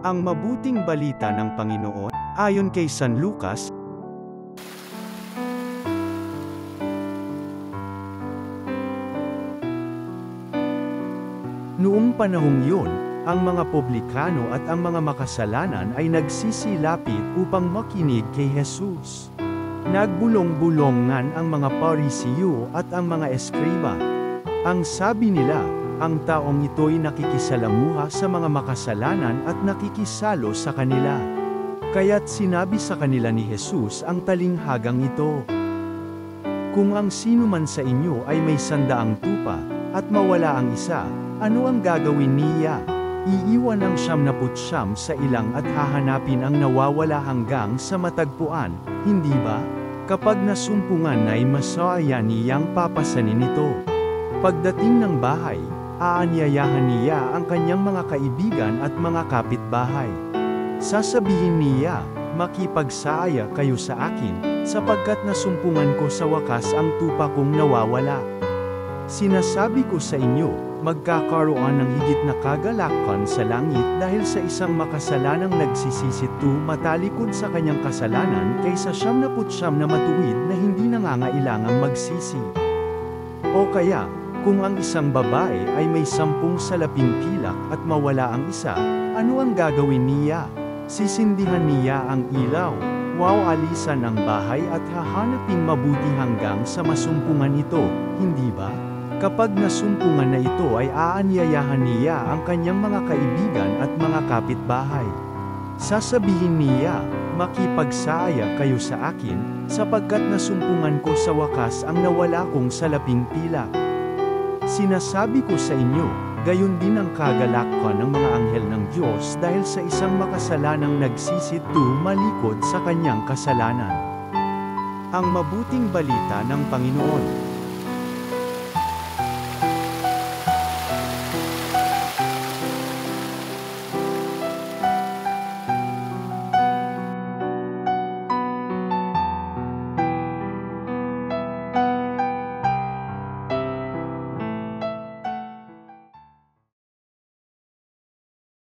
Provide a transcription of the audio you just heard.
Ang mabuting balita ng Panginoon, ayon kay San Lucas. Noong panahong yun, ang mga publikano at ang mga makasalanan ay nagsisilapit upang makinig kay Jesus. Nagbulong-bulongan ang mga Parisiyo at ang mga eskriba. Ang sabi nila, ang taong ito'y nakikisalamuha sa mga makasalanan at nakikisalo sa kanila. Kaya't sinabi sa kanila ni Jesus ang talinghagang ito. Kung ang sino man sa inyo ay may 100 tupa, at mawala ang isa, ano ang gagawin niya? Iiwan ang 99 sa ilang at hahanapin ang nawawala hanggang sa matagpuan, hindi ba? Kapag nasumpungan ay masaya niyang papasanin ito. Pagdating ng bahay, aanyayahan niya ang kanyang mga kaibigan at mga kapitbahay. Sasabihin niya, makipagsaaya kayo sa akin, sapagkat nasumpungan ko sa wakas ang tupa kong nawawala. Sinasabi ko sa inyo, magkakaroon ng higit na kagalakan sa langit dahil sa isang makasalanang nagsisisitu matalikod sa kanyang kasalanan kaysa 99 na matuwid na hindi nangangailangang magsisi. O kaya, kung ang isang babae ay may 10 salaping pilak at mawala ang isa, ano ang gagawin niya? Sisindihan niya ang ilaw, wawalisan ang bahay at hahanaping mabuti hanggang sa masumpungan ito, hindi ba? Kapag nasumpungan na ito ay aanyayahan niya ang kanyang mga kaibigan at mga kapitbahay. Sasabihin niya, makipagsaaya kayo sa akin, sapagkat nasumpungan ko sa wakas ang nawala kong salaping pilak. Sinasabi ko sa inyo, gayon din ang kagalakan ng mga anghel ng Diyos dahil sa isang makasalanang nagsisitu malikod sa kanyang kasalanan. Ang mabuting balita ng Panginoon.